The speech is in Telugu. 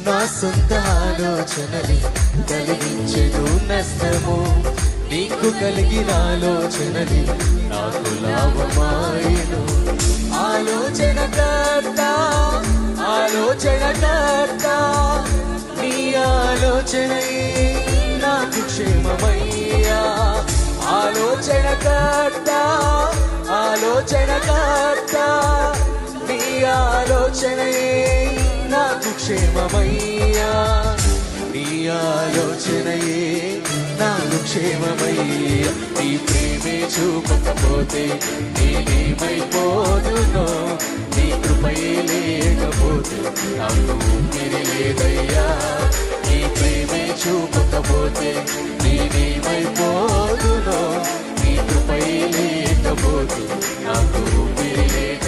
నా సొంత ఆలోచనని కలిగించెను నష్టము, నీకు కలిగిన ఆలోచనని నాకు లాభమాయను. ఆలోచనకర్త ఆలోచనకర్త నీ ఆలోచనయే నాకు క్షేమమయ్యా. ఆలోచనకర్త ఆలోచనకర్త నీ ఆలోచనయే నాకు క్షేమమయ్యా. నీ ఆలోచనయే నాకు క్షేమమయ్యా. నీ ప్రేమే చూపకపోతే నేనేమైపోదునో, నీ కృపయే లేకపోతే నాకు ఊపిరి లేదయ్యా. నీ ప్రేమే చూపకపోతే నేనేమైపోదునో, నీ కృపయే లేకపోతే నాకు ఊపిరి లేదు.